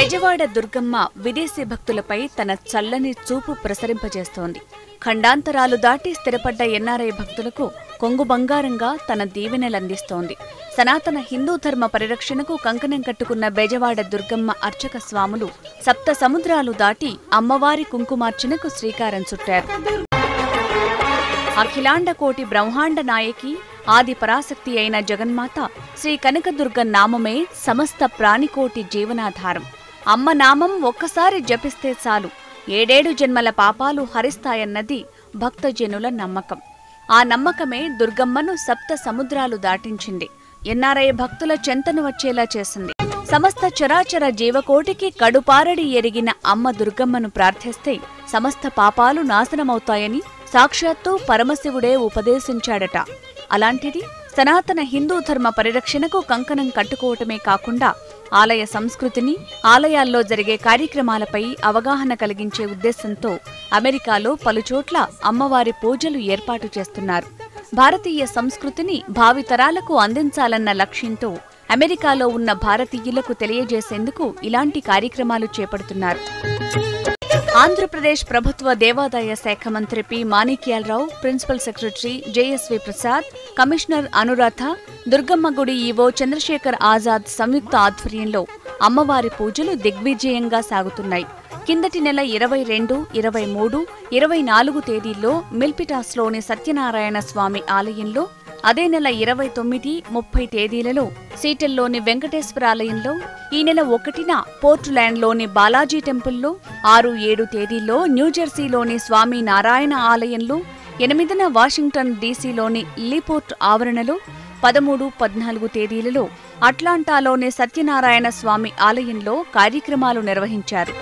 బెజవాడ దుర్గమ్మ విదేశీ భక్తులపై తన చల్లని చూపు ప్రసరింపజేస్తోంది. ఖండాంతరాలు దాటి స్థిరపడ్డ ఎన్ఆర్ఐ భక్తులకు కొంగు బంగారంగా తన దీవెనలందిస్తోంది. సనాతన హిందూ ధర్మ పరిరక్షణకు కంకణం కట్టుకున్న బెజవాడ దుర్గమ్మ అర్చక స్వాములు సప్త సముద్రాలు దాటి అమ్మవారి కుంకుమార్చనకు శ్రీకారం చుట్టారు. అఖిలాండ కోటి బ్రహ్మాండ నాయకి ఆది పరాశక్తి అయిన జగన్మాత శ్రీ కనకదుర్గ నామమే సమస్త ప్రాణికోటి జీవనాధారం. అమ్మ నామం ఒక్కసారి జపిస్తే చాలు 7 జన్మల పాపాలు హరిస్తాయన్నది భక్తజనుల నమ్మకం. ఆ నమ్మకమే దుర్గమ్మను సప్త సముద్రాలు దాటించింది. ఎన్ఆర్ఐ భక్తుల చెంతను వచ్చేలా చేసింది. సమస్త చరాచర జీవకోటికి కడుపారడి ఎరిగిన అమ్మ దుర్గమ్మను ప్రార్థిస్తే సమస్త పాపాలు నాశనమవుతాయని సాక్షాత్తు పరమశివుడే ఉపదేశించాడట. అలాంటిది సనాతన హిందూ ధర్మ పరిరక్షణకు కంకణం కట్టుకోవటమే కాకుండా ఆలయ సంస్కృతిని, ఆలయాల్లో జరిగే కార్యక్రమాలపై అవగాహన కలిగించే ఉద్దేశంతో అమెరికాలో పలుచోట్ల అమ్మవారి పూజలు ఏర్పాటు చేస్తున్నారు. భారతీయ సంస్కృతిని భావితరాలకు అందించాలన్న లక్ష్యంతో అమెరికాలో ఉన్న భారతీయులకు తెలియజేసేందుకు ఇలాంటి కార్యక్రమాలు చేపడుతున్నారు. ఆంధ్రప్రదేశ్ ప్రభుత్వ దేవాదాయ శాఖ మంత్రి P Manikyalarao, principal secretary JSV Prasad, commissioner Anuradha, Durgamma గుడి ఈవో చంద్రశేఖర్ ఆజాద్ సంయుక్త ఆధ్వర్యంలో అమ్మవారి పూజలు దిగ్విజయంగా సాగుతున్నాయి. కిందటి నెల 22, 23, 24 తేదీల్లో మిల్పిటాస్లోని సత్యనారాయణ స్వామి ఆలయంలో, అదే నెల 29, 30 తేదీలలో సీటెల్లోని వెంకటేశ్వర ఆలయంలో, ఈ నెల 1న పోర్టులాండ్లోని బాలాజీ టెంపుల్లో, 6, 7 తేదీల్లో న్యూజెర్సీలోని స్వామి నారాయణ ఆలయంలో, 8న వాషింగ్టన్ డీసీలోని లీపోర్ట్ ఆవరణలో, 13, 14 తేదీలలో అట్లాంటాలోని సత్యనారాయణ స్వామి ఆలయంలో కార్యక్రమాలు నిర్వహించారు.